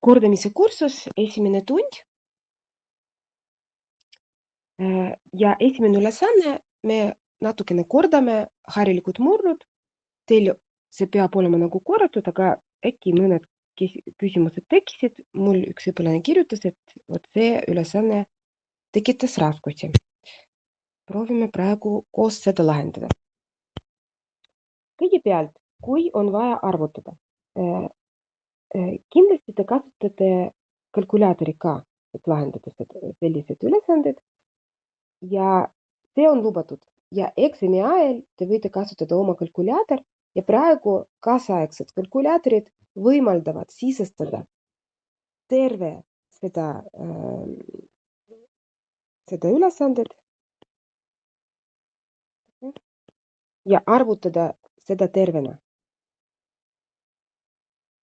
Kordamise kursus, esimene tund. Ja esimene ülesanne, me natukene kordame harilikud murrud. Teil see peab olema nagu korratud, aga äkki mõned küsimused tekkisid. Mul üks õpilane kirjutas, et vot see ülesanne tekitas raskusi. Proovime praegu koos seda lahendada. Kõigepealt, kui on vaja arvutada, kindlasti te kasutate kalkulaatori ka, et lahendada sellised ülesanded. Ja see on lubatud ja eksami ajal te võite kasutada oma kalkulaator ja praegu kaasaegsed kalkulaatorid võimaldavad sisestada terve seda ülesandet ja arvutada seda tervena.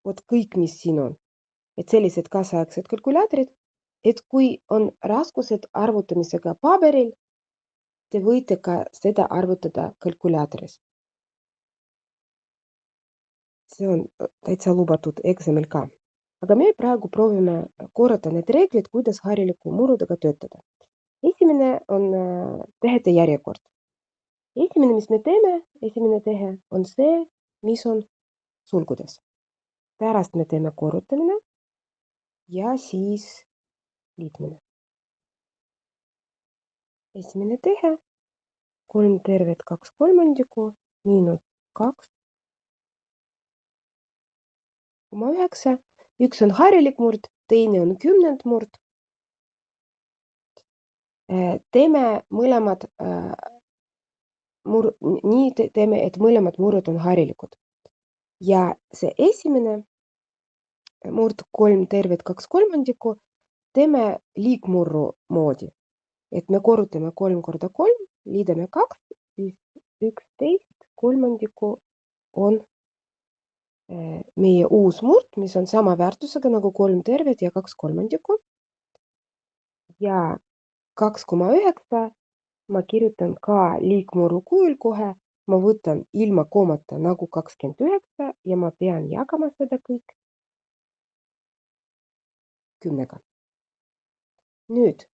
Vot kõik, mis siin on. Et sellised kaasaegsed kalkulaatorid, et kui on raskused arvutamisega paberil, te võite ka seda arvutada kalkulaatoris. See on täitsa lubatud eksamil ka. Aga me praegu proovime korrata need reeglid, kuidas hariliku murudega töötada. Esimene on tehete järjekord. Esimene, mis me teeme, esimene tehe on see, mis on sulgudes. Pärast me teeme korrutamine ja siis liitmine. Esimene tehe, 3 tervet 2/3 miinus 2,9. Üks on harilik murd, teine on kümnendmurd. Teeme mõlemad nii teeme, et mõlemad murrud on harilikud. Ja see esimene murd 3 tervet 2/3 teeme liikmurru moodi. Et me korrutame 3 korda 3, liidame 2, siis 11/3 on meie uus murd, mis on sama väärtusega nagu 3 tervet ja 2/3. Ja 2,9 ma kirjutan ka liikmurru kujul kohe. Ma võtan ilma koomata nagu 29 ja ma pean jagama seda kõik 10-ga. Nüüd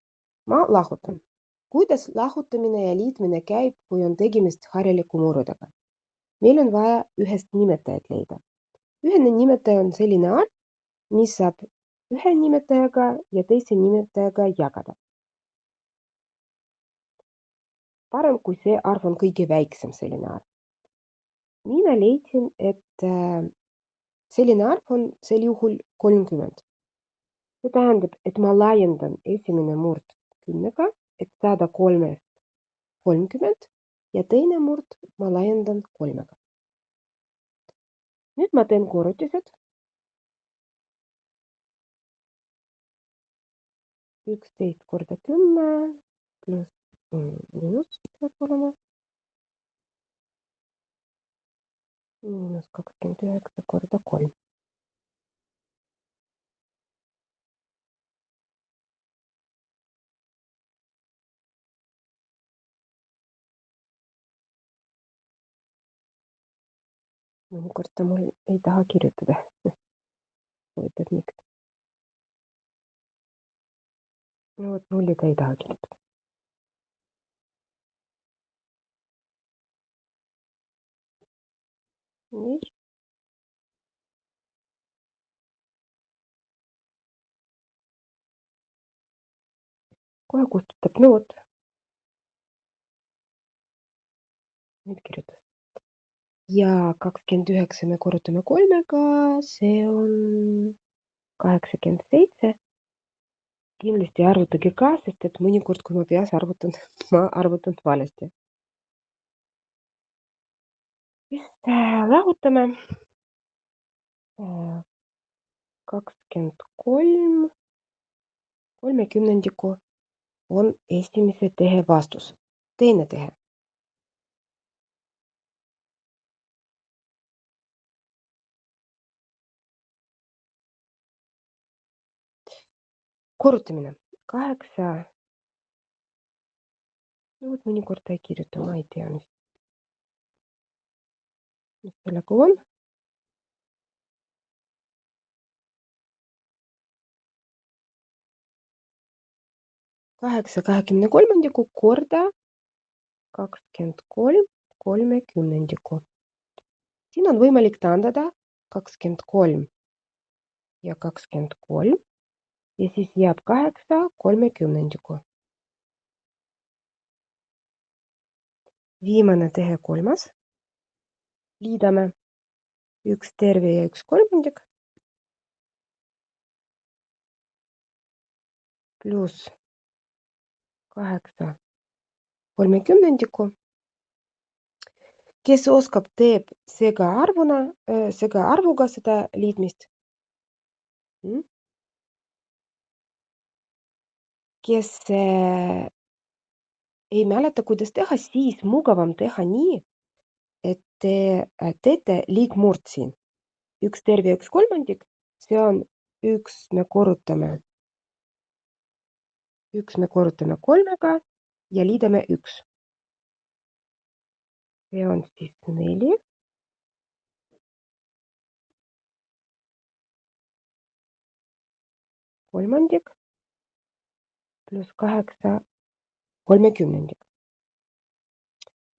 ma lahutan. Kuidas lahutamine ja liitmine käib, kui on tegemist hariliku murudega? Meil on vaja ühest nimetajat leida. Ühene nimetaja on selline arv, mis saab ühe nimetajaga ja teise nimetajaga jagada. Parem, kui see arv on kõige väiksem selline arv. Mina leidsin, et selline arv on sel juhul 30. See tähendab, et ma laiendan esimene murd 10-ga, et saada 3-st 30 ja teine murd ma laiendan 3-ga. Nüüd ma teen korrutised. 11 korda 10 pluss miinus peab olema. Miinus 29 korda 3. Mõnikord ta mul ei taha kirjutada. Huvitav, miks? No vot, nullida ei taha kirjutada. Nii. Kohe kustutab noot. Nüüd kirjutas. Ja 29 me korrutame 3-ga, see on 87. Kindlasti arvutage ka, sest et mõnikord, kui ma peas arvutan, ma arvutan valesti. Vist lahutame 23 30 on esimese tehe vastus. Teine tehe. Korrutamine. 8. No vot mõnikord ta ei kirjuta, ma ei tea, mis sellega on. 8/23 korda 23 kolmekümnendiku. Siin on võimalik taandada 23 ja 23 ja siis jääb 8 kolmekümnendikku. Viimane tehe 3. Liidame 1 terve ja 1 kolmandik pluss 8 kolmekümnendikku. Kes oskab, teeb segaarvuga seda liitmist. Kes ei mäleta, kuidas teha, siis mugavam teha nii, et te teete liigmurd siin. 1 terve ja 1 kolmandik, see on 1 me korrutame 3-ga ja liidame 1. See on siis 4. Kolmandik pluss 8 kolmekümnendik.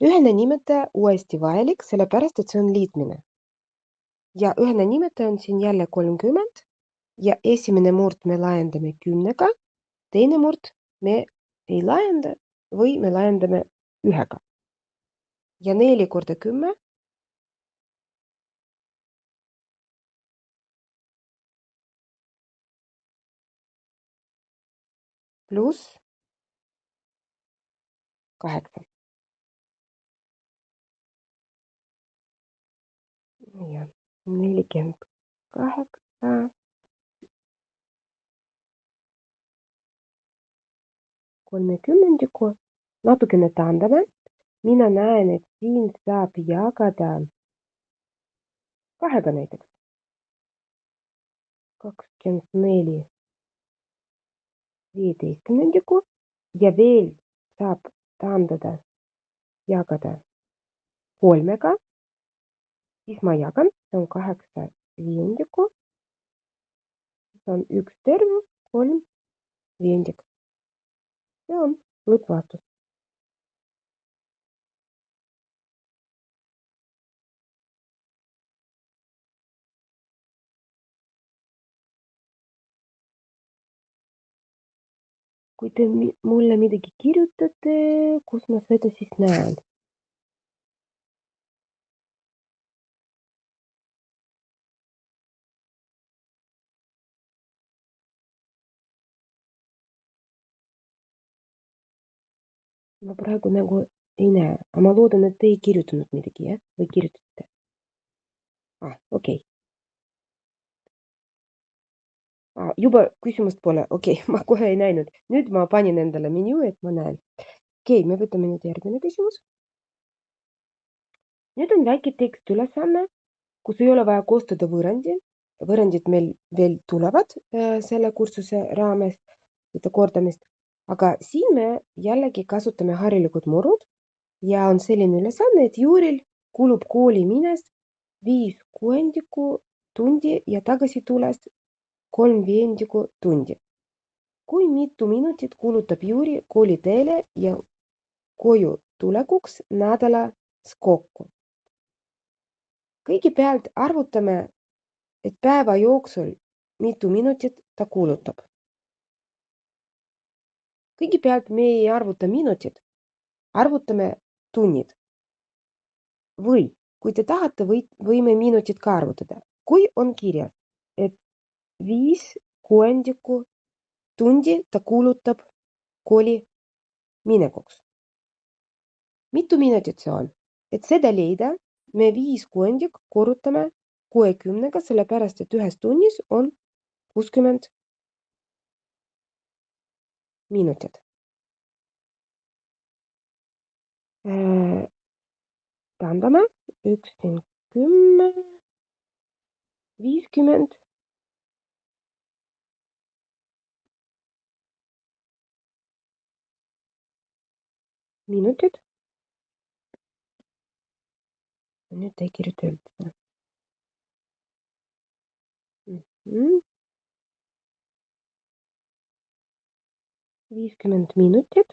Ühene nimetaja uuesti vajalik, sellepärast et see on liitmine. Ja ühene nimetaja on siin jälle 30 ja esimene murd me laiendame 10-ga, teine murd me ei laienda või me laiendame 1-ga. Ja 4 korda 10 pluss 8. Ja 48 kolmekümnendikku. Natukene taandame. Mina näen, et siin saab jagada 2-ga näiteks. 24 15 ja veel saab taandada jagada 3-ga. Siis ma jagan, see on 8 viiendikku. See on 1 terve, 3 viiendik. See on lõppvaatus. Kui te mulle midagi kirjutate, kus ma seda siis näen? Ma praegu nagu ei näe, aga ma loodan, et te ei kirjutanud midagi, jah? Või kirjutasite? Okei. Juba küsimust pole, okei, ma kohe ei näinud. Nüüd ma panin endale menüü, et ma näen. Okei, me võtame nüüd järgmine küsimus. Nüüd on väike tekstülesanne, kus ei ole vaja koostada võrrandi. Võrrandid meil veel tulevad selle kursuse raames, seda kordamist. Aga siin me jällegi kasutame harilikud murud ja on selline ülesanne, et Juuril kulub kooli mines 5 kuuendikku tundi ja tagasi tulles 3 viiendikku tundi. Kui mitu minutit kulutab Juuri kooli teele ja koju tulekuks nädalas kokku? Kõigepealt arvutame, et päeva jooksul mitu minutit ta kulutab. Kõigepealt me ei arvuta minutit, arvutame tunnid. Või kui te tahate, võime minutit ka arvutada. Kui on kirjas, et 5 kuuendikku tundi ta kulutab kooli minekuks. Mitu minutit see on? Et seda leida, me 5 kuuendik korrutame 60-ga, sellepärast et ühes tunnis on 60 minutit. Taandame 1, 10, 50 minutit. Nüüd ei kirjuta üldse. 50 minutit.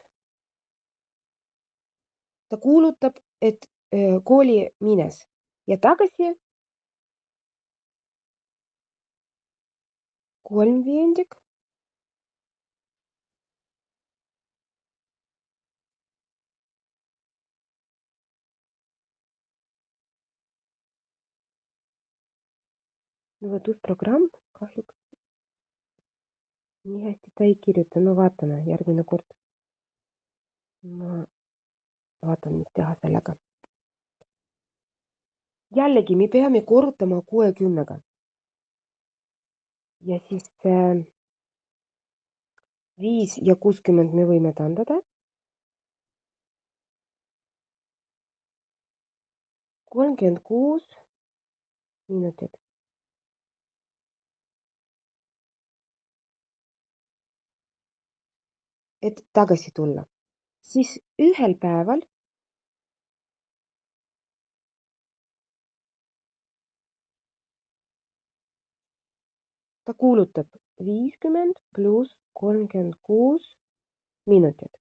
Ta kuulutab, et kooli mines ja tagasi 3/5. No vot, uus programm kahjuks nii hästi ta ei kirjuta. No vaatame järgmine kord. Ma vaatan, mis teha sellega. Jällegi, me peame korrutama 60-ga. Ja siis 5 ja 60 me võime tandada. 36 minutit. Et tagasi tulla. Siis ühel päeval ta kuulutab 50 pluss 36 minutit.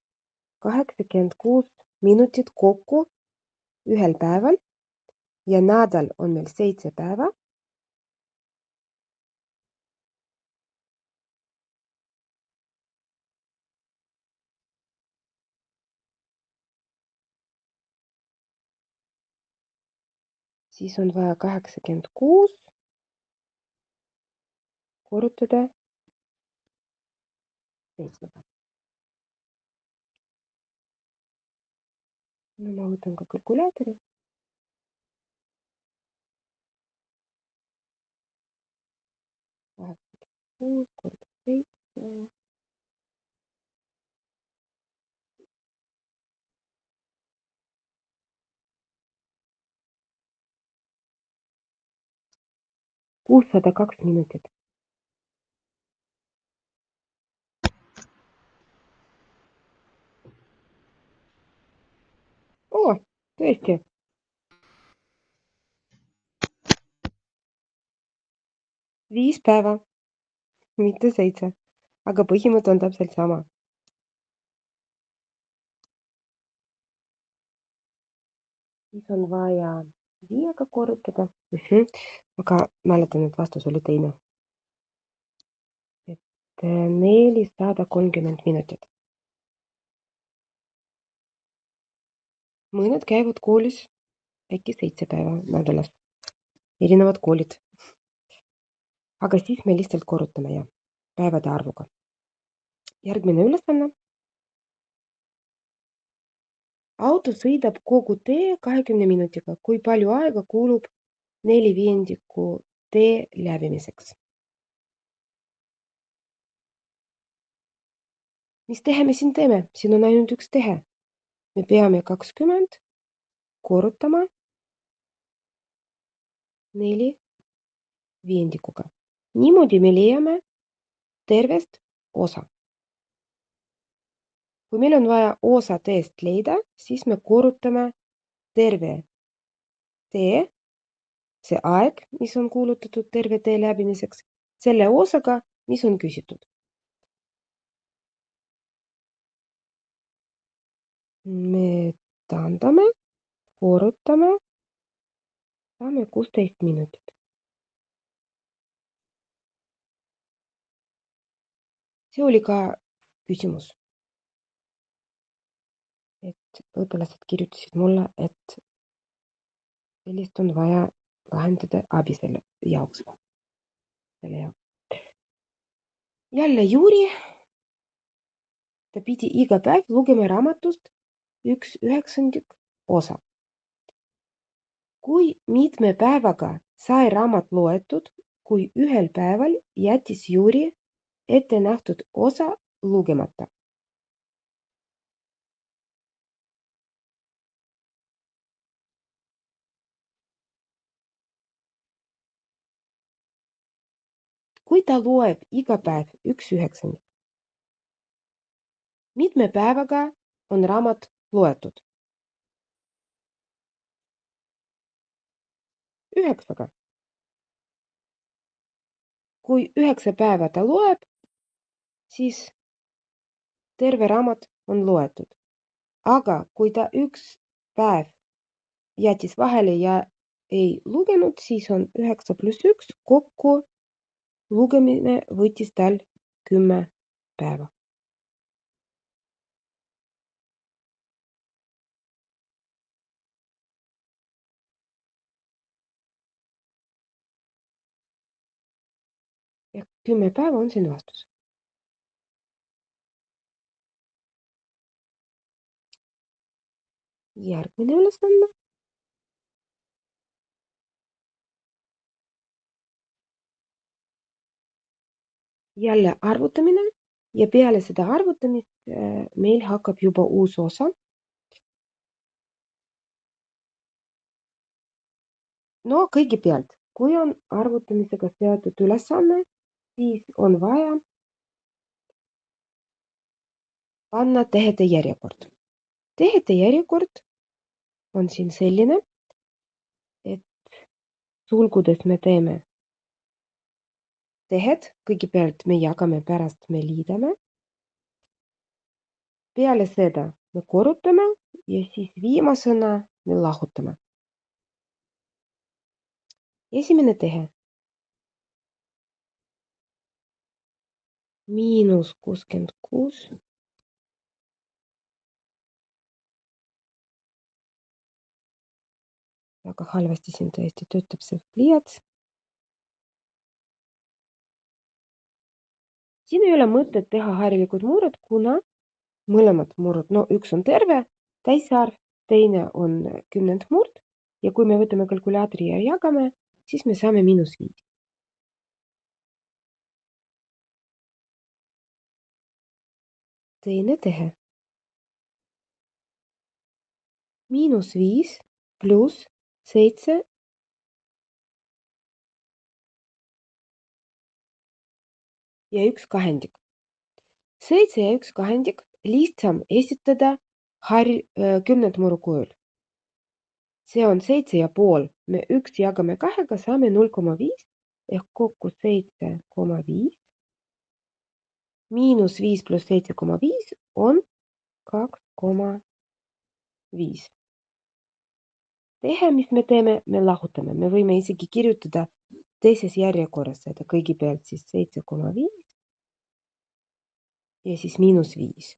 86 minutit kokku ühel päeval ja nädal on meil 7 päeva. Siis on vaja 86 korrutada 7-ga. No ma võtan ka kalkulaatori. Korda 7. Kuussada 2 minutit. Tõesti. Viis päeva, mitte 7. Aga põhimõte on täpselt sama. Siis on vaja 5-ga korrutada. Aga mäletan, et vastus oli teine. Et 430 minutit. Mõned käivad koolis äkki 7 päeva nädalas. Erinevad koolid. Aga siis me lihtsalt korrutame ja päevade arvuga. Järgmine ülesanne. Auto sõidab kogu tee 20 minutiga. Kui palju aega kulub 4/5 tee läbimiseks? Mis tehe me siin teeme? Siin on ainult üks tehe. Me peame 20 korrutama 4/5. Niimoodi me leiame tervest osa. Kui meil on vaja osa teest leida, siis me korrutame terve tee, see aeg, mis on kuulutatud terve tee läbimiseks, selle osaga, mis on küsitud. Me tandame, korrutame, saame 16 minutit. See oli ka küsimus. Et õpilased kirjutasid mulle, et sellist on vaja lahendada abi selle jaoks. Jälle Juri, ta pidi iga päev lugema raamatust 1/9 osa. Kui mitme päevaga sai raamat loetud, kui ühel päeval jättis Juri ette nähtud osa lugemata? Kui ta loeb iga päev 1/9, mitme päevaga on raamat loetud? 9-ga. Kui 9 päeva ta loeb, siis terve raamat on loetud. Aga kui ta üks päev jättis vahele ja ei lugenud, siis on 9 + 1 kokku lugemine võttis tal 10 päeva. Ja 10 päeva on siin vastus. Järgmine ülesanne. Jälle arvutamine ja peale seda arvutamist meil hakkab juba uus osa. No kõigepealt, kui on arvutamisega seotud ülesanne, siis on vaja panna tehede järjekord. Tehede järjekord on siin selline, et sulgudes me teeme tehed, kõigepealt me jagame, pärast me liidame. Peale seda me korrutame ja siis viimasena me lahutame. Esimene tehe. -66. Väga halvasti siin tõesti töötab see pliiats. Siin ei ole mõtet teha harilikud murrud, kuna mõlemad murrud, no üks on terve täisarv, teine on kümnendmurd ja kui me võtame kalkulaatori ja jagame, siis me saame -5. Teine tehe. -5 + 7 ja 1/2. 7 ja 1/2 lihtsam esitada kümnendmurru kujul. See on 7,5. Me 1 jagame 2-ga, saame 0,5 ehk kokku 7,5. -5 + 7,5 on 2,5. Tehe, mis me teeme, me lahutame. Me võime isegi kirjutada teises järjekorras seda kõigepealt siis 7,5 ja siis -5.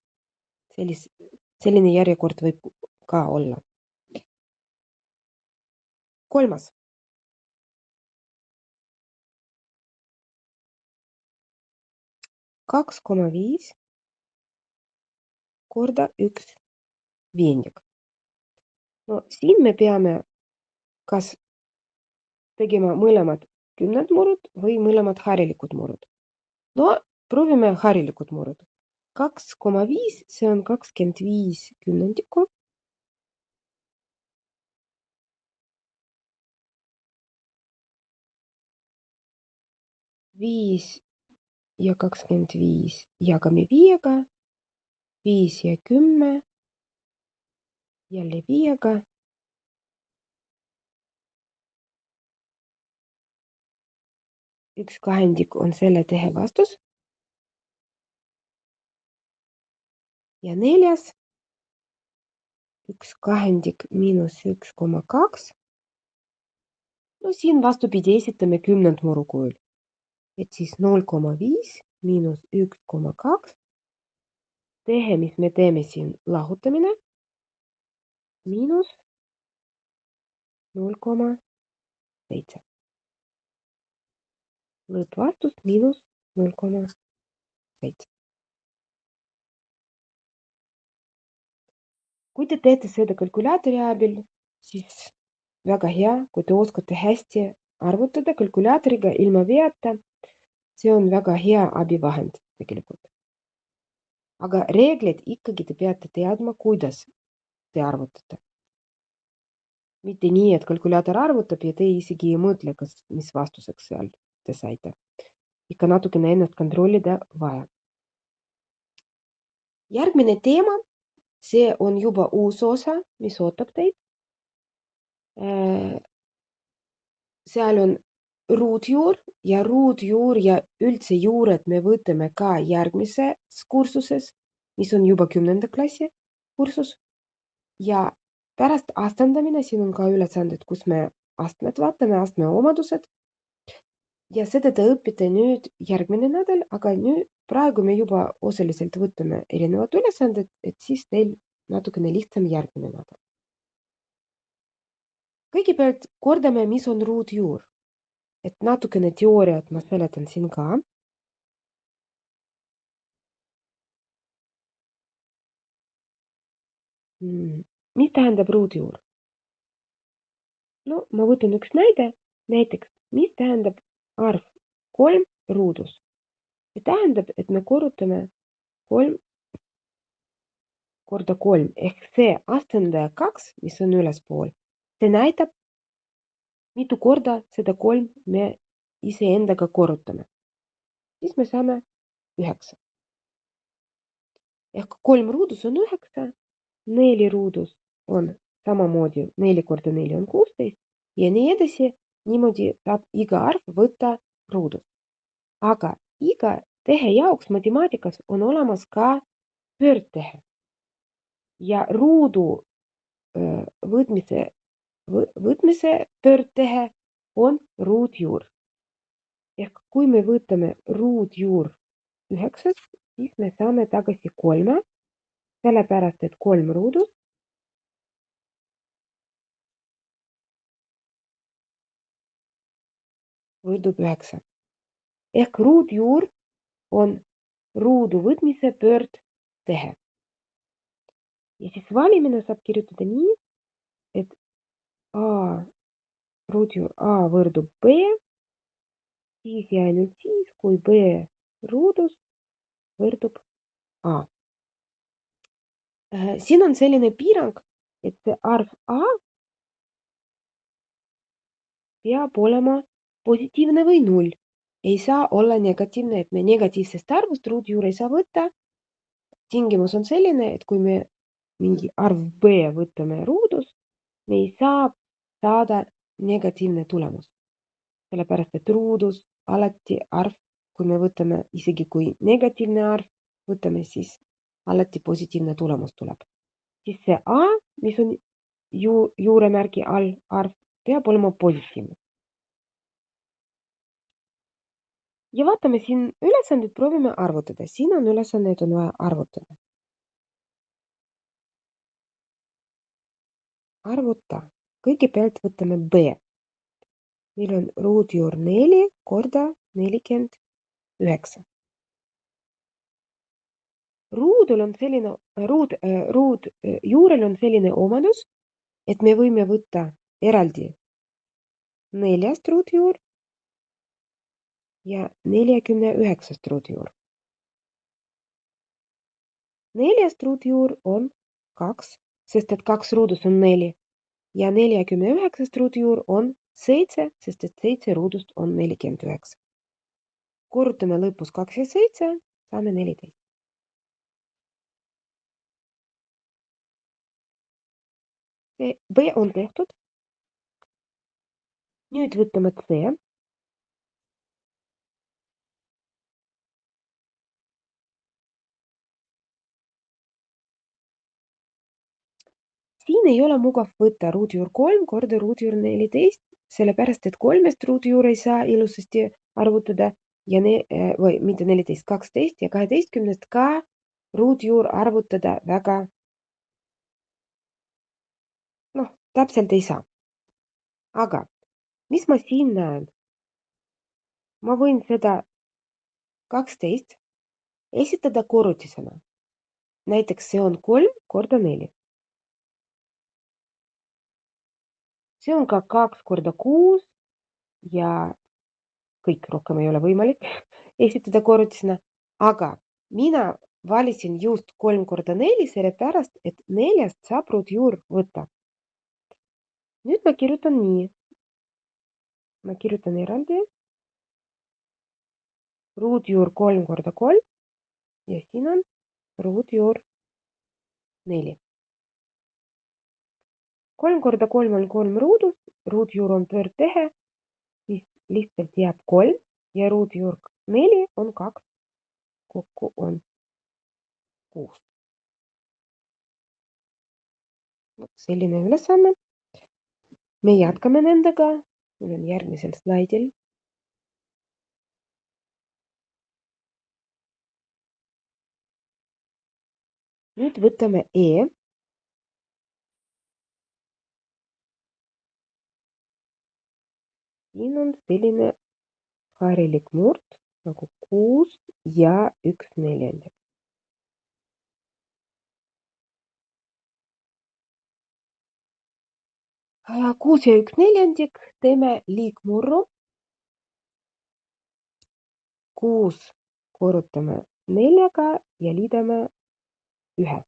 Selline järjekord võib ka olla. Kolmas. 2,5 korda 1/5. No siin me peame kas tegema mõlemad kümnendmurrud või mõlemad harilikud murrud. No proovime harilikud murrud. 2,5, see on 25 kümnendikku. Viis ja 25 jagame 5-ga, 5 ja 10, jälle 5-ga. Üks kahendik on selle tehe vastus. Ja neljas, 1/2 - 1,2. No siin vastupidi esitame kümnendmurru kujul. Et siis 0,5 - 1,2. Tehe, mis me teeme siin lahutamine, -0,7. Lõppvastus -0,7. Kui te teete seda kalkulaatori abil, siis väga hea, kui te oskate hästi arvutada kalkulaatoriga ilma veata. See on väga hea abivahend tegelikult. Aga reeglid ikkagi te peate teadma, kuidas te arvutate. Mitte nii, et kalkulaator arvutab ja te isegi ei mõtle, mis vastuseks seal te saite. Ikka natukene ennast kontrollida vaja. Järgmine teema, see on juba uus osa, mis ootab teid. Seal on ruutjuur ja üldse juured me võtame ka järgmises kursuses. mis on juba 10. klassi kursus ja pärast astendamine siin on ka ülesanded, kus me astmed vaatame, astme omadused ja seda te õpite nüüd järgmine nädal, aga nüüd praegu me juba osaliselt võtame erinevad ülesanded, et siis teil natukene lihtsam järgmine nädal. Kõigepealt kordame, mis on ruutjuur, et natukene teooriat ma seletan siin ka. Mis tähendab ruutjuur? No ma võtan üks näide, näiteks, mis tähendab arv 3 ruudus? See tähendab, et me korrutame 3 korda 3 ehk see astendaja 2, mis on ülespool, see näitab, mitu korda seda 3 me iseendaga korrutame. Siis me saame 9. Ehk 3 ruudus on 9, 4 ruudus on samamoodi 4 korda 4 on 16 ja nii edasi, niimoodi saab iga arv võtta ruudus. Aga iga tehe jaoks matemaatikas on olemas ka pöördtehe ja ruudu võtmise pöördtehe on ruutjuur. Ehk kui me võtame ruutjuur 9, siis me saame tagasi 3, sellepärast et 3 ruudus võrdub 9. Ehk ruutjuur on ruudu võtmise pöördtehe. Ja siis valimine saab kirjutada nii, et ruutjuur A võrdub B, siis ja ainult siis, kui B ruudus võrdub A. Siin on selline piirang, et see arv A peab olema positiivne või 0. Ei saa olla negatiivne, et me negatiivsest arvust ruutjuur ei saa võtta. Tingimus on selline, et kui me mingi arv B võtame ruudus, me ei saa saada negatiivne tulemus. Sellepärast, et ruudus alati arv, kui me võtame isegi kui negatiivne arv, võtame siis alati positiivne tulemus tuleb. Siis see A, mis on juuremärgi all arv, peab olema positiivne. Ja vaatame siin ülesanded, proovime arvutada. Siin on ülesanded, on vaja arvutada. Arvuta. Kõigepealt võtame B. Meil on ruutjuur 4 korda 49. Ruudjuurel on selline omadus, et me võime võtta eraldi 4 ruutjuur ja 49 ruutjuur. 4 ruutjuur on 2, sest et 2 ruudus on 4 ja 49 ruutjuur on 7, sest et 7 ruudust on 49. Korrutame lõpus 2 ja 7, saame 14. B on tehtud. Nüüd võtame C. Siin ei ole mugav võtta ruutjuur 3 korda ruutjuur 14, sellepärast et 3 ruutjuur ei saa ilusasti arvutada ja või mitte 14, 12 ja 12 ka ruutjuur arvutada väga täpselt ei saa. Aga mis ma siin näen? Ma võin seda 12 esitada korrutisena. Näiteks see on 3 korda 4. See on ka 2 korda 6 ja kõik rohkem ei ole võimalik esitada korrutisena, aga mina valisin just 3 korda 4, sellepärast, et 4 saab ruutjuur võtta. Nüüd ma kirjutan nii. Ma kirjutan eraldi ruutjuur 3 korda 3 ja siin on ruutjuur 4. 3 korda 3 on 3 ruudus, ruutjuur on pöördtehe, siis lihtsalt jääb 3 ja ruutjuur 4 on 2. Kokku on 6. Selline ülesanne. Me jätkame nendega. Meil on järgmisel slaidil. Nüüd võtame E. Siin on selline harilik murd nagu 6 ja 1/4. 6 ja 1/4 teeme liigmurru. 6 korrutame 4-ga ja liidame 1.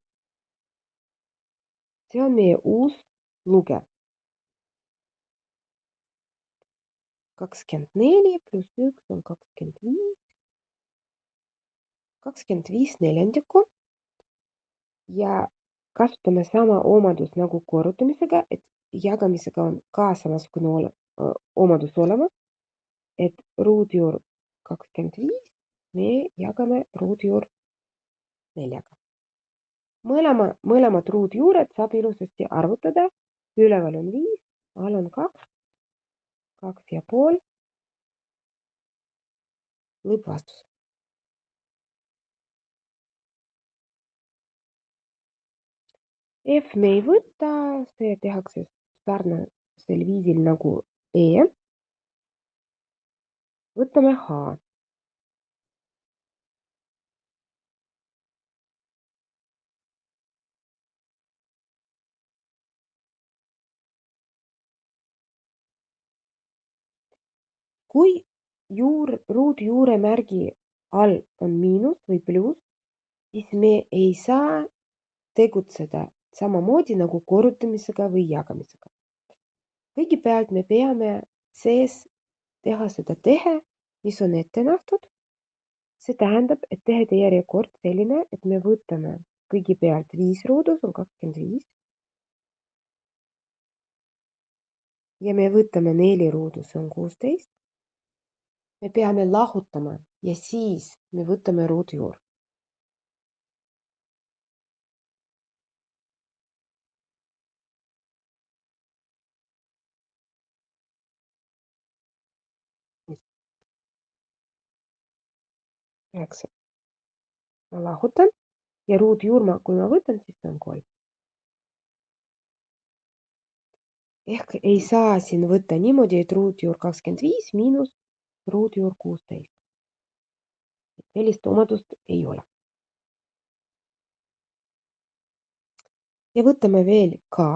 See on meie uus luge. 24 pluss 1 on 25. 25/4. Ja kasutame sama omadust nagu korrutamisega, et jagamisega on ka samasugune omadus olema, et ruudjuur 25 me jagame ruudjuur 4-ga. Mõlemad ruudjuured saab ilusasti arvutada. Üleval on 5, all on 2, 2,5. Lõppvastus. F me ei võta, see tehakse sarnasel viisil nagu E. Võtame H. Kui ruudjuure märgi all on miinus või pluss, siis me ei saa tegutseda samamoodi nagu korrutamisega või jagamisega. Kõigepealt me peame sees teha seda tehe, mis on ette nähtud. See tähendab, et tehede järjekord selline, et me võtame kõigepealt 5 ruudus on 25. Ja me võtame 4 ruudus on 16. Me peame lahutama ja siis me võtame ruudjuur. Ma lahutan ja ruudjuur, kui ma võtan, siis on 3. Ehk ei saa siin võtta niimoodi, et ruudjuur 25 miinus ruudjuur 16. Sellist omadust ei ole. Ja võtame veel K.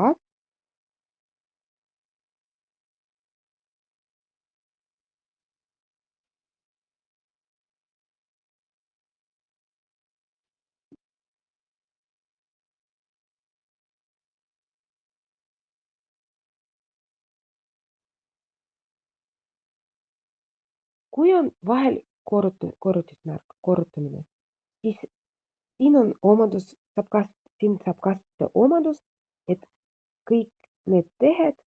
Kui on vahel korrutismärk, korrutamine, siis siin on omadus, siin saab kasutada omadust, et kõik need tehed,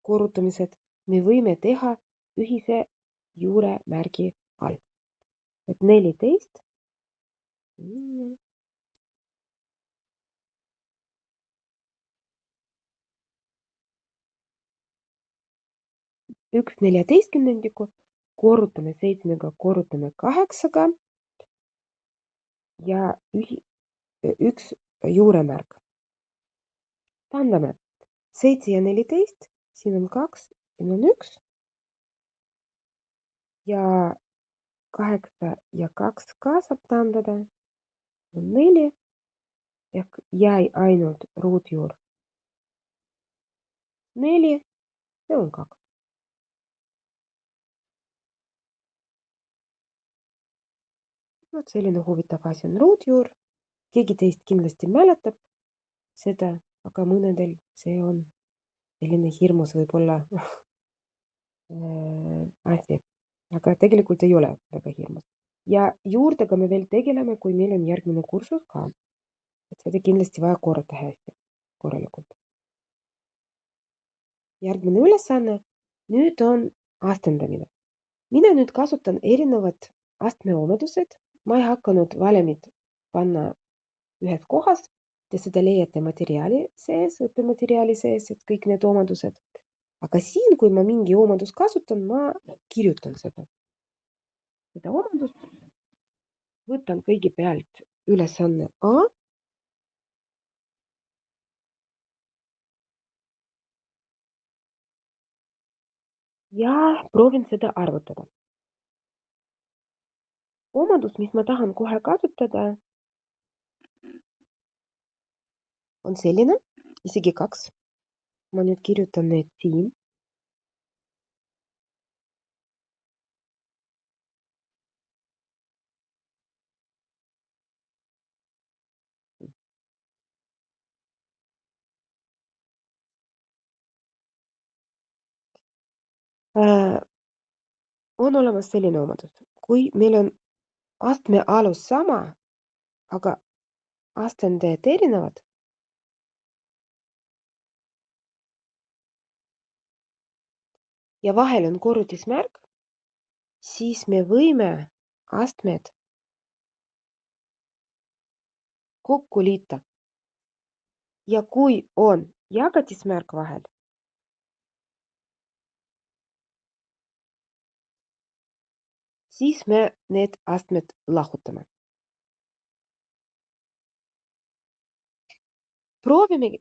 korrutamised, me võime teha ühise juuremärgi all. Et 14. 1/14 korrutame 7-ga, korrutame 8-ga ja 1 juuremärk. Tähendame 7 ja 14, siin on 2, siin on 1 ja 8 ja 2 ka saab tähendada, on 4 ehk jäi ainult ruudjuur 4, see on 2. Selline huvitav asi on ruudjuur. Keegi teist kindlasti mäletab seda, aga mõnedel see on selline hirmus võib-olla asi, aga tegelikult ei ole väga hirmus. Ja juurdega me veel tegeleme, kui meil on järgmine kursus ka. Et seda kindlasti vaja korrata hästi, korralikult. Järgmine ülesanne nüüd on astendamine. Mina nüüd kasutan erinevad astmeomadused. Ma ei hakanud valemit panna ühes kohas. Te seda leiate materjali sees, õppematerjali sees, et kõik need omadused. Aga siin, kui ma mingi omadust kasutan, ma kirjutan seda. Seda omadust võtan kõigepealt ülesanne A. Ja proovin seda arvutada. Omadus, mis ma tahan kohe kasutada, on selline, isegi 2. Ma nüüd kirjutan need siin. On olemas selline omadus. Kui meil on astme alus sama, aga astendajad erinevad, ja vahel on korrutismärk, siis me võime astmed kokku liita. Ja kui on jagatismärk vahel, siis me need astmed lahutame. Proovime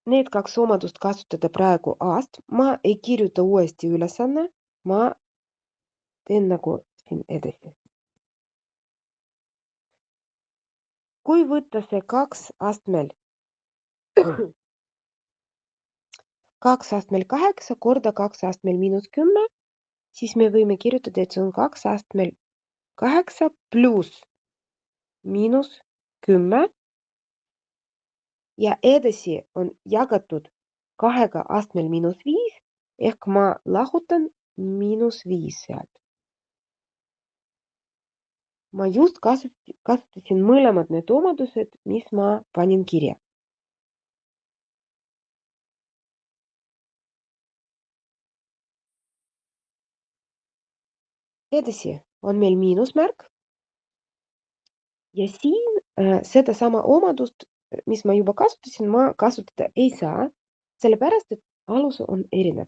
need 2 omadust kasutada praegu A-st. Ma ei kirjuta uuesti ülesanne, ma teen nagu siin edasi. Kui võtta see 2 astmel 2 astmel 8 korda 2 astmel -10, siis me võime kirjutada, et see on 2 astmel 8 pluss -10 ja edasi on jagatud 2 astmel -5 ehk ma lahutan -5 sealt. Ma just kasutasin mõlemad need omadused, mis ma panin kirja. Edasi on meil miinusmärk ja siin seda sama omadust, mis ma juba kasutasin, ma kasutada ei saa, sellepärast, et alus on erinev.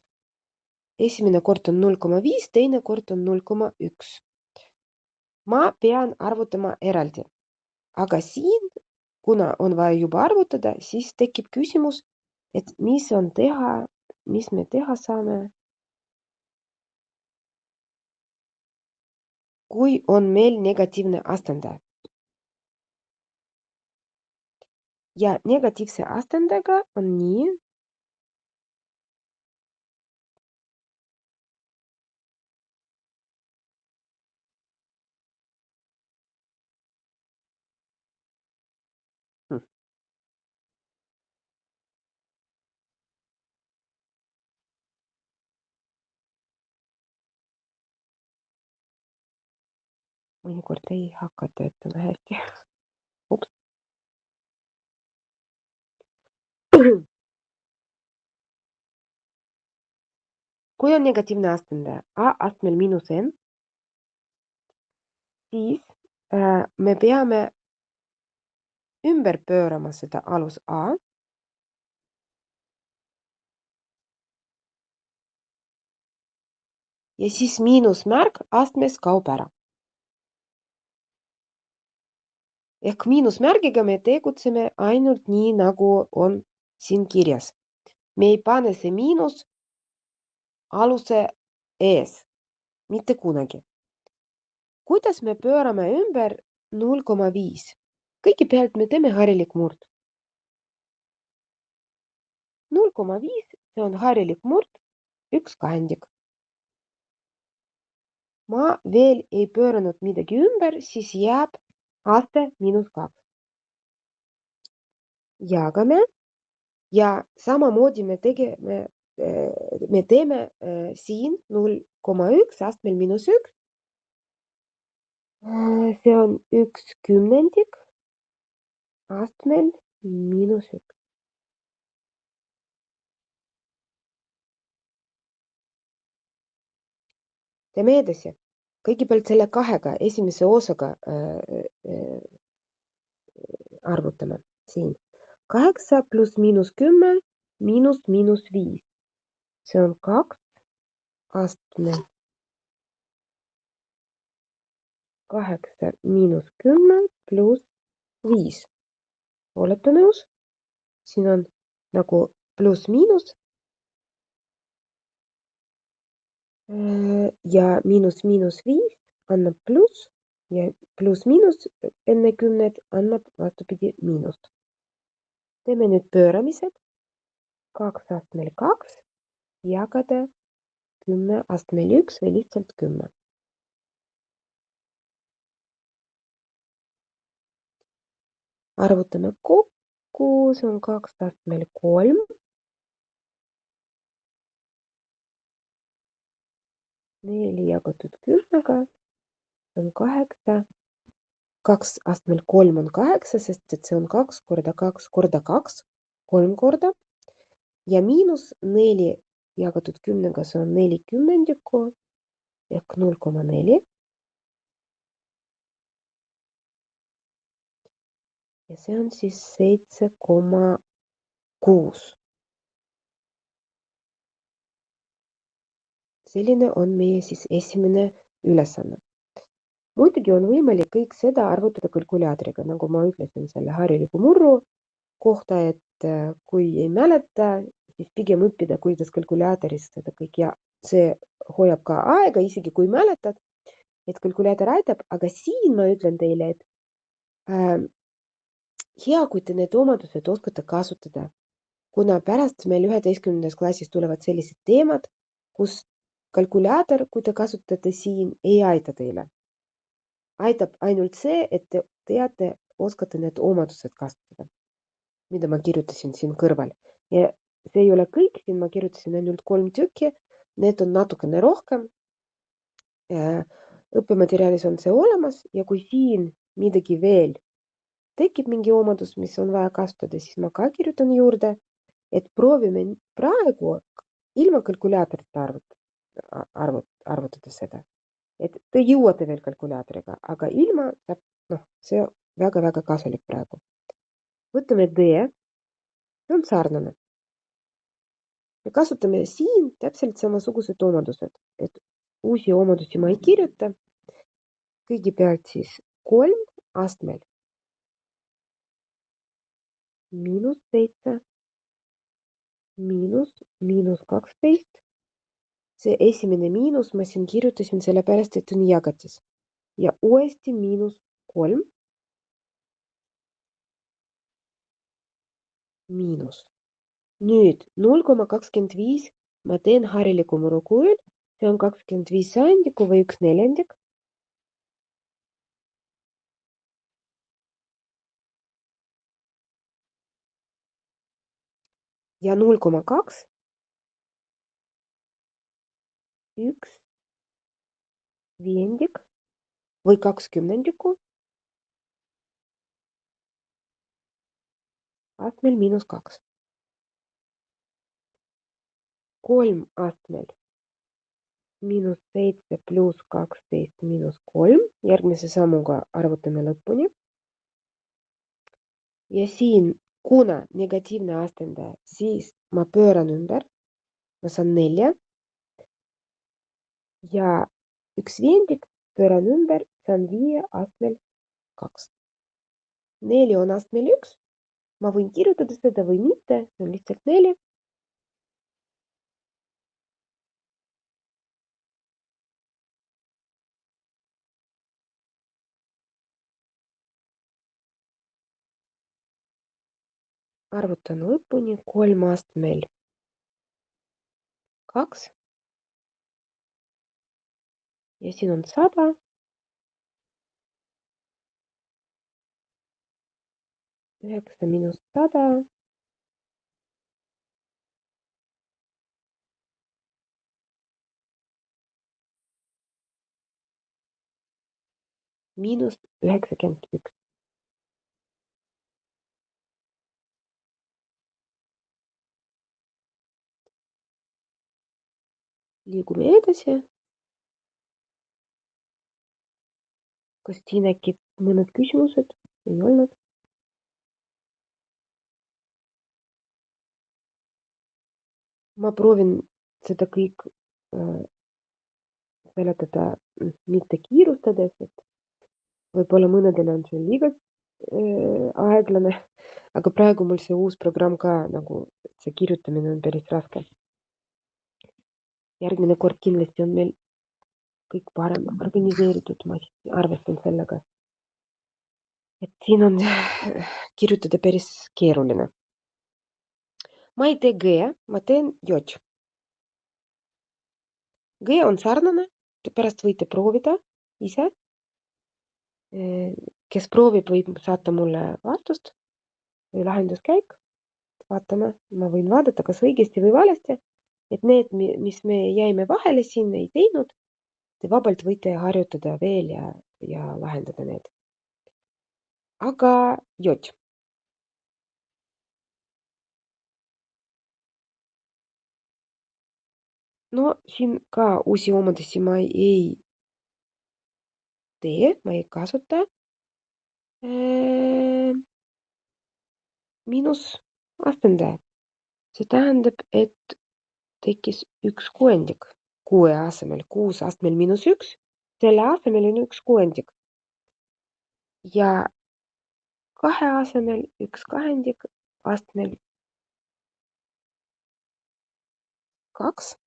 Esimene kord on 0,5, teine kord on 0,1. Ma pean arvutama eraldi. Aga siin, kuna on vaja juba arvutada, siis tekib küsimus, et mis me teha saame, kui on meil negatiivne astendaja. Ja negatiivse astendajaga on nii, mõnikord ei hakka töötama hästi. Ups. Kui on negatiivne astendaja A astmel -n, siis me peame ümber pöörama seda alus A. Ja siis miinusmärk astmes kaob ära. Ehk miinusmärgiga me tegutseme ainult nii, nagu on siin kirjas. Me ei pane see miinus aluse ees, mitte kunagi. Kuidas me pöörame ümber 0,5? Kõigepealt me teeme harilik murd. 0,5, see on harilik murd, 1/2. Ma veel ei pööranud midagi ümber, siis jääb aste -2. Jagame ja samamoodi me teeme siin 0,1 astmel -1. See on 1/10 astmel -1. Teeme edasi. Kõigepealt selle 2-ga, esimese osaga arvutame siin. 8 pluss miinus 10 miinus 5. See on 2 astmel 8 miinus 10 pluss 5. Olete nõus? Siin on nagu pluss-miinus ja miinus 5 annab pluss ja pluss-miinus enne 10 annab vastupidi miinust. Teeme nüüd pööramised. 2 astmel 2 jagada 10 astmel 1 või lihtsalt 10. Arvutame kokku, see on 2 astmel 3. 4 jagatud 10-ga on 8. 2 astmel 3 on 8, sest et see on 2 korda 2 korda 2, 3 korda. Ja miinus 4 jagatud 10-ga, see on 4 kümnendikku ehk 0,4. Ja see on siis 7,6. Selline on meie siis esimene ülesanne. Muidugi on võimalik kõik seda arvutada kalkulaatoriga, nagu ma ütlesin selle hariliku murru kohta, et kui ei mäleta, siis pigem õppida, kuidas kalkulaatorist seda kõik ja see hoiab ka aega, isegi kui mäletad, et kalkulaator aitab, aga siin ma ütlen teile, et hea, kui te need omadused oskate kasutada, kuna pärast meil 11. klassis tulevad sellised teemad, kus kalkulaator, kui te kasutate siin, ei aita teile. Aitab ainult see, et te teate, oskate need omadused kasutada, mida ma kirjutasin siin kõrval. Ja see ei ole kõik, siin ma kirjutasin ainult 3 tükki, need on natukene rohkem. Õppematerjalis on see olemas ja kui siin midagi veel tekib mingi omadus, mis on vaja kasutada, siis ma ka kirjutan juurde, et proovime praegu ilma kalkulaatorita arvutada seda. Et te jõuate veel kalkulaatoriga, aga ilma, see väga-väga kasulik praegu. Võtame D, see on sarnane. Me kasutame siin täpselt samasugused omadused, et uusi omadusi ma ei kirjuta. Kõigepealt siis 3 astmel miinus 7 miinus 12. See esimene miinus ma siin kirjutasin sellepärast, et on jagatis. Ja uuesti miinus 3 miinus. Nüüd 0,25 ma teen hariliku muru kujul. See on 25 sajandikku või 1/4. Ja 0,2 1/5 või 20 astmel miinus 2. 3 astmel miinus 7 pluss 12 miinus 3. Järgmise sammuga arvutame lõpuni. Ja siin, kuna negatiivne astendaja, siis ma pööran ümber. Ma saan 4. Ja 1/5 pööran ümber, saan 5 astmel 2. 4 on astmel 1. Ma võin kirjutada seda või mitte, see on lihtsalt 4. Arvutan lõpuni 3 astmel 2. Ja siin on 100. Üheksa miinus 100. Miinus 91. Liigume edasi. Kas siin äkki mõned küsimused ei olnud? Ma proovin seda kõik seletada mitte kiirustades, et võib-olla mõnedele on see liiga aeglane, aga praegu mul see uus programm ka nagu, see kirjutamine on päris raske. Järgmine kord kindlasti on meil kõik parem organiseeritud, ma arvestan sellega. Et siin on kirjutada päris keeruline. Ma ei tee G, ma teen J. G on sarnane, pärast võite proovida ise. Kes proovib, võib saata mulle vastust või lahenduskäik. Vaatame, ma võin vaadata, kas õigesti või valesti. Et need, mis me jäime vahele siin, ei teinud, te vabalt võite harjutada veel ja lahendada need. Aga J. No siin ka uusi omadusi ma ei tee, ma ei kasuta. Miinus astendaja. See tähendab, et tekkis üks kuuendik 6 asemel. 6 astmel -1. Selle asemel on üks kuuendik. Ja 2 asemel üks kahendik astmel 2.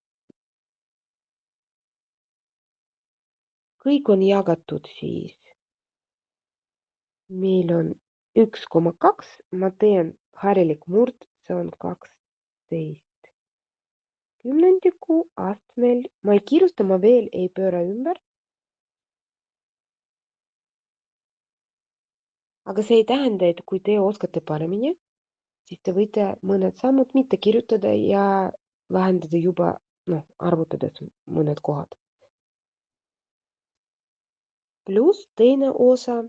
Kõik on jagatud siis. Meil on 1,2. Ma teen harilik murd, see on 12 kümnendiku astmel. Ma ei kiirusta, ma veel ei pööra ümber. Aga see ei tähenda, et kui te oskate paremini, siis te võite mõned sammud mitte kirjutada ja lahendada juba arvutades mõned kohad. Pluss teine osa.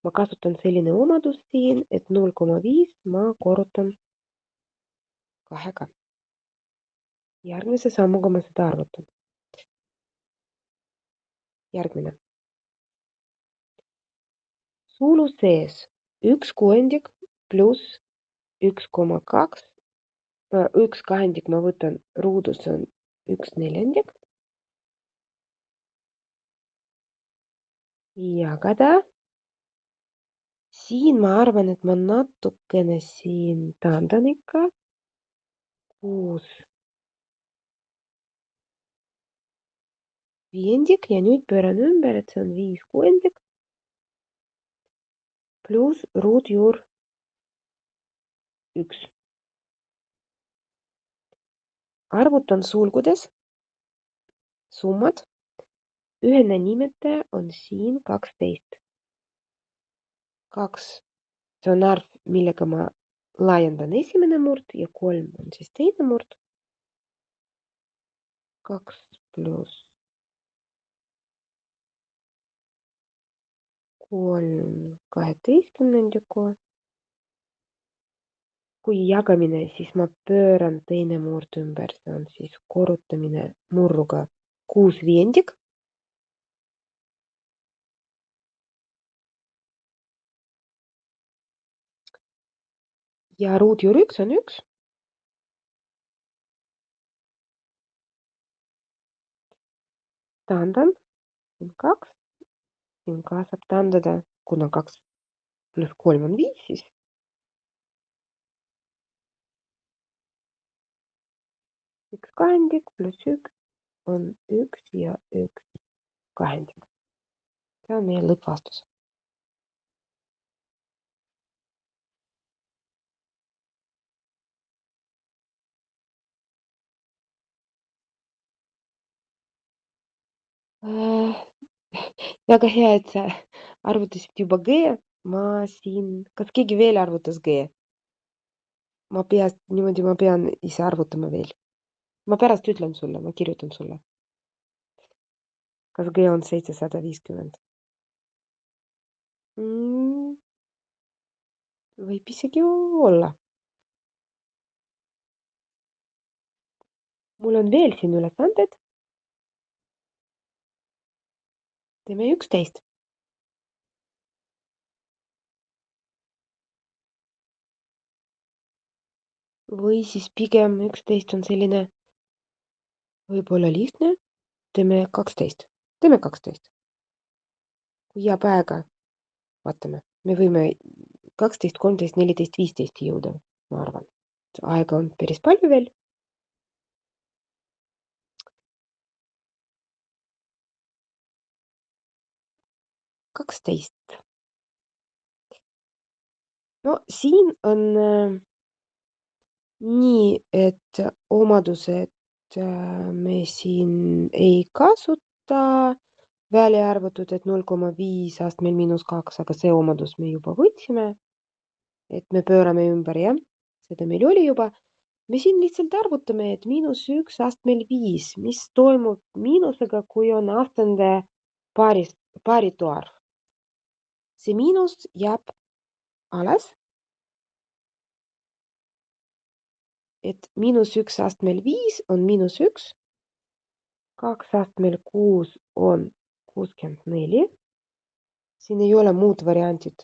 Ma kasutan selline omadus siin, et 0,5 ma korrutan 2-ga. Järgmise sammuga ma seda arvutan. Järgmine. Sulu sees 1 kuuendik pluss 1,2. 1 kahendik ma võtan ruudus on 1 neljandik. Jagada. Siin ma arvan, et ma natukene siin taandan ikka. 6 viiendik ja nüüd pööran ümber, et see on 5 kuuendik. Pluss ruudjuur 1. Arvutan sulgudes summad. Ühene nimetaja on siin 12. 2. See on arv, millega ma laiendan esimene murd ja 3 on siis teine murd. 2 pluss 3 12. Kui jagamine, siis ma pööran teine murd ümber. See on siis korrutamine murruga 6 viiendik. Ja ruudjuur 1 on 1. Taandan. Siin 2. Siin ka saab taandada, kuna 2 pluss 3 on 5, siis 1 kahendik pluss 1 on 1 ja 1 kahendik. See on meie lõppvastus. Väga hea, et sa arvutasid juba G. Ma siin, kas keegi veel arvutas G? Ma pean ise arvutama veel. Ma pärast ütlen sulle, ma kirjutan sulle. Kas G on 750? Võib isegi olla. Mul on veel siin ülesanded. Teeme 11. või siis pigem 11 on selline võib-olla lihtne, teeme 12. Teeme 12. Kui jääb aega, vaatame. Me võime 12, 13, 14, 15 jõuda, ma arvan. Aega on päris palju veel. 12. No siin on nii, et omadused me siin ei kasuta, välja arvatud, et 0,5 astmel -2, aga see omadus me juba võtsime, et me pöörame ümber, jah, seda meil oli juba. Me siin lihtsalt arvutame, et -1 astmel 5, mis toimub miinusega, kui on astende paaritu arv. See miinus jääb alles, et -1 astmel 5 on -1, 2 astmel 6 on 64. Siin ei ole muud variantid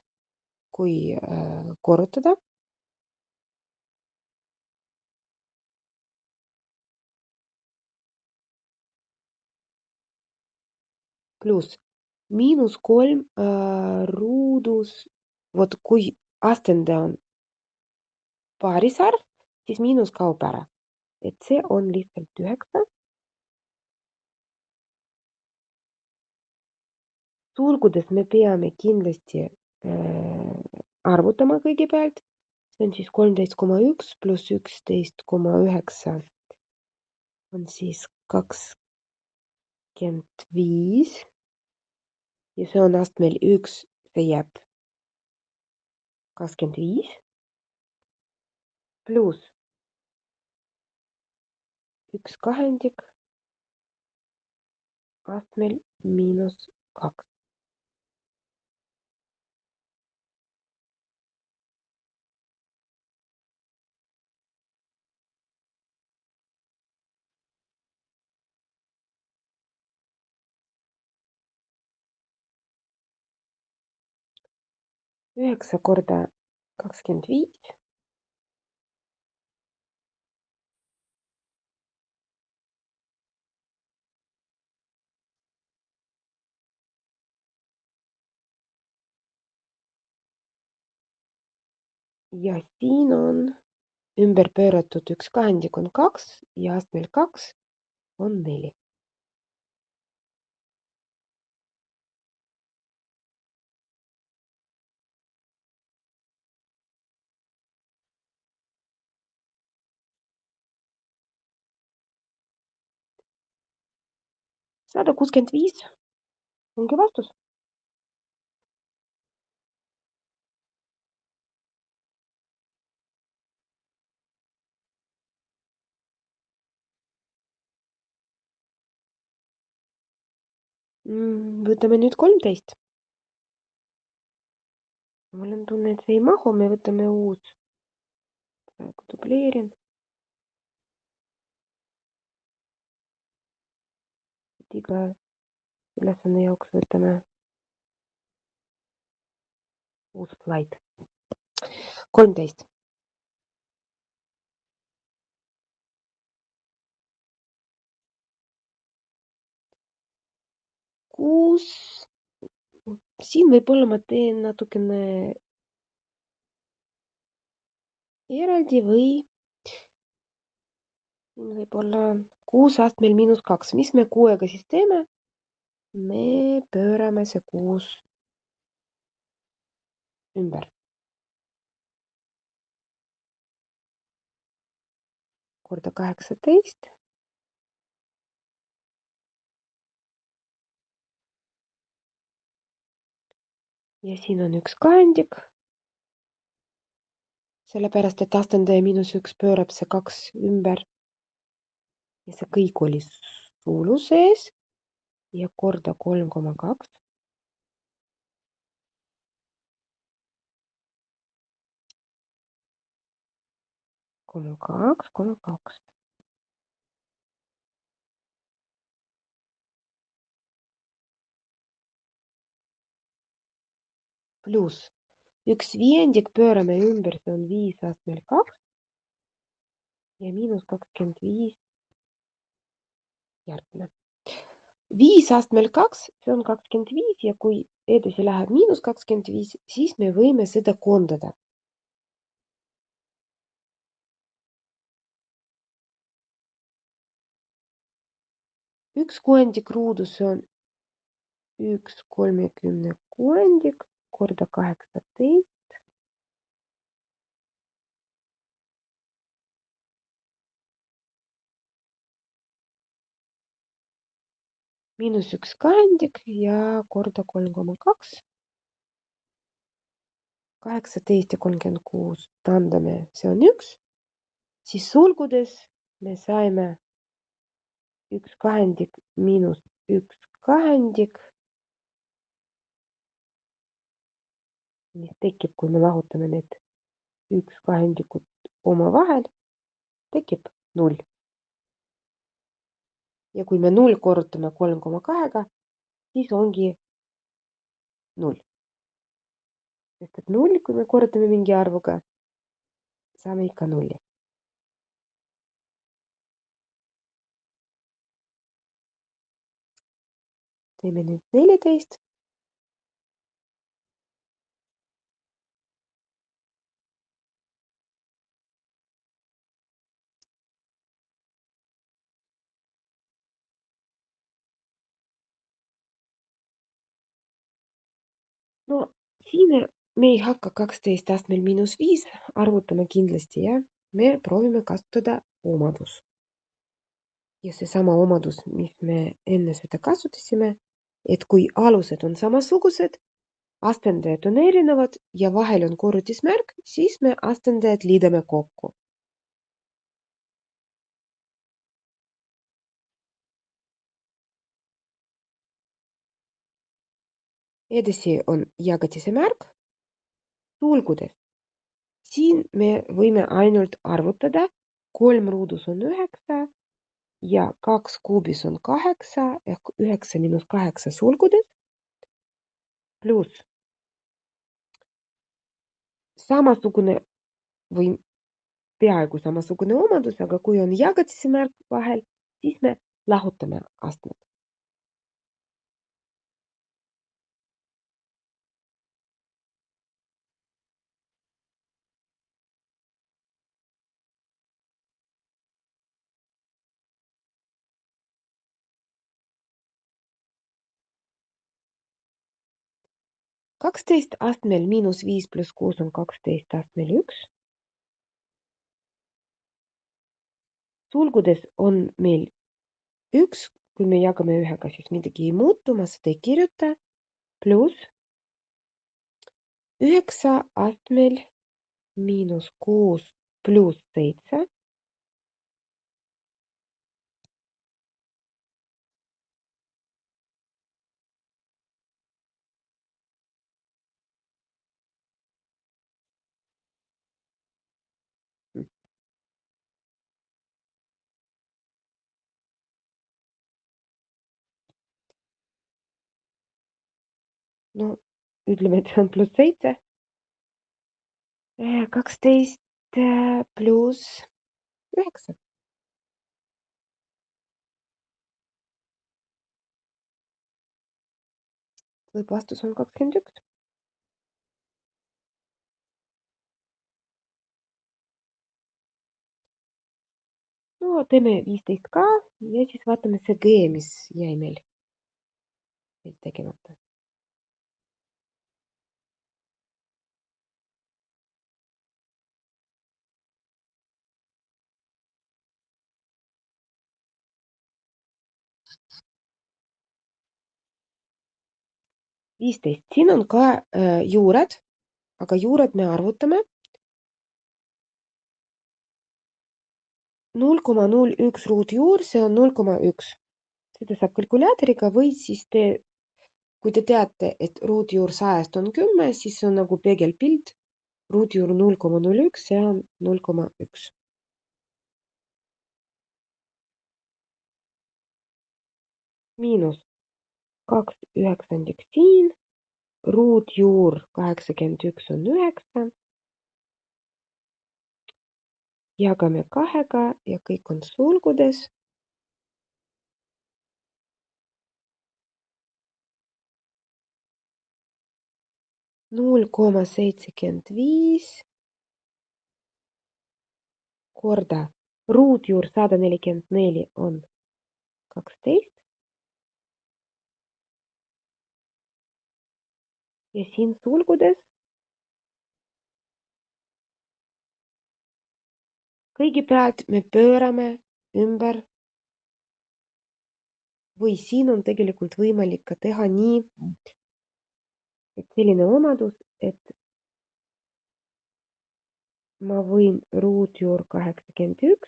kui korrutada. Pluss -3 ruudus, vot kui astende on paarisarv, siis miinus kaob ära. Et see on lihtsalt 9. Sulgudes me peame kindlasti arvutama kõigepealt. See on siis 13,1 pluss 11,9 on siis 25. Ja see on astmel 1, see jääb 25. Pluss 1/2 astmel -2. Üheksa korda 25. Ja siin on ümber pööratud 1/2 on 2 ja astmel 2 on 4. Sada 65 ongi vastus. Võtame nüüd 13. Mul on tunne, et see ei mahu, me võtame uus. Praegu dubleerin. Iga ülesanne jaoks võtame uus slaid. 13. 6. Siin võib-olla ma teen natukene eraldi või võib-olla 6 astmel -2. Mis me 6-ga siis teeme? Me pöörame see 6 ümber. Korda 18. Ja siin on 1/2. Sellepärast, et astendaja -1 pöörab see 2 ümber. Ja see kõik oli suulu sees. Ja korda 3,2. Koma 2,2. Pluss 1/5 pöörame ümber, see on 5 astmel 2. ja -25 järgmine. 5 astmel 2, see on 25 ja kui edasi läheb -25, siis me võime seda koondada. Üks kuuendik ruudus on 1/30 kuuendik korda 18. Miinus 1 kahendik ja korda 3,2. 18 ja 36 tandame, see on 1. Siis sulgudes me saime 1 kahendik miinus 1 kahendik, mis tekib, kui me lahutame need 1 kahendikut omavahel, tekib 0. Ja kui me 0 korrutame 3,2-ga, siis ongi 0. Sest et 0, kui me korrutame mingi arvuga, saame ikka 0. Teeme nüüd 14. No siin me ei hakka 12 astmel -5 arvutama kindlasti, jah. Me proovime kasutada omadus. Ja seesama omadus, mis me enne seda kasutasime, et kui alused on samasugused, astendajad on erinevad ja vahel on korrutismärk, siis me astendajad liidame kokku. Edasi on jagatise märk sulgudes. Siin me võime ainult arvutada, 3 ruudus on 9 ja 2 kuubis on 8 ehk 9 miinus 8 sulgudes pluss samasugune või peaaegu samasugune omadus, aga kui on jagatise märk vahel, siis me lahutame astmed. Kaksteist astmel -5 pluss 6 on 12 astmel 1. Sulgudes on meil 1, kui me jagame 1-ga, siis midagi ei muutu, ma seda ei kirjuta, pluss 9 astmel -6 pluss 7. No ütleme, et see on pluss 7. 12 pluss 9. Lõppvastus on 21. No teeme 15 ka ja siis vaatame see G, mis jäi meil tegemata. Siin on ka juured, aga juured me arvutame 0,01 ruutjuur, see on 0,1. Seda saab kalkulaatoriga või siis kui te teate, et ruutjuur 100 on 10, siis see on nagu peegelpilt. Ruutjuur 0,01, see on 0,1. Miinus 2/9 siin, ruutjuur 81 on 9. jagame 2 ja kõik on sulgudes. 0,75 korda ruutjuur 144 on 12 ja siin sulgudes kõigepealt me pöörame ümber või siin on tegelikult võimalik ka teha nii, et selline omadus, et ma võin ruutjuur 81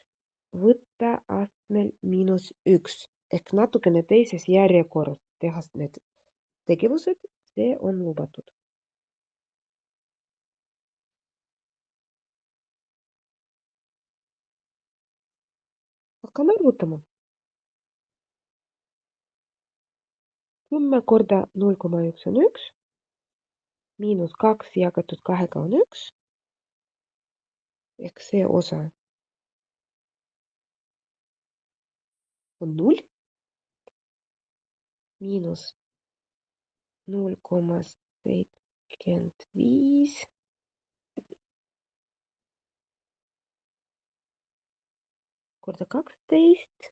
võtta astmel -1 ehk natukene teises järjekorras tehas need tegevused, see on lubatud. Hakkame arvutama. 10 korda 0,1 on 1, miinus 2 jagatud 2 on 1, ehk see osa on 0, miinus 0,75 korda 12.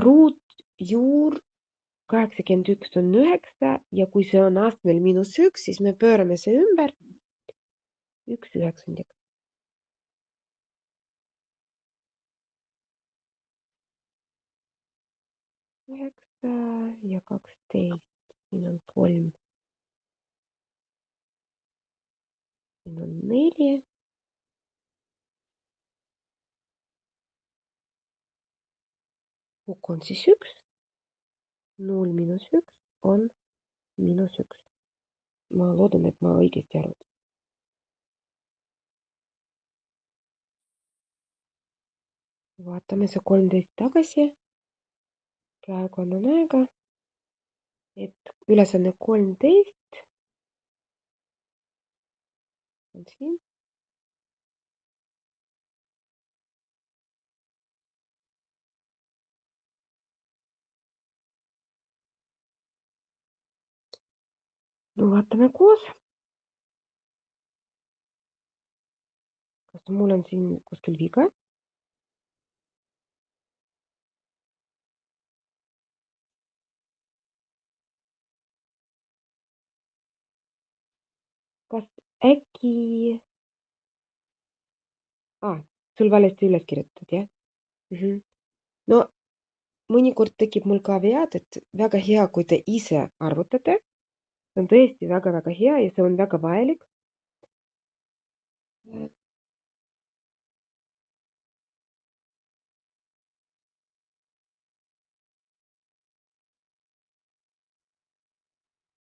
Ruutjuur 81 on 9 ja kui see on astmel -1, siis me pöörame see ümber 1/9. 9 ja 12, siin on 3, siin on 4. Hukk on siis 1, 0 miinus 1 on -1. Ma loodan, et ma õigesti arvutan. Vaatame see 13 tagasi. Praegu annan aega, et ülesanne 13 on siin. No vaatame koos. Kas mul on siin kuskil viga? Kas äkki sul valesti üles kirjutatud, jah? No mõnikord tekib mul ka vead, et väga hea, kui te ise arvutate. See on tõesti väga-väga hea ja see on väga vajalik.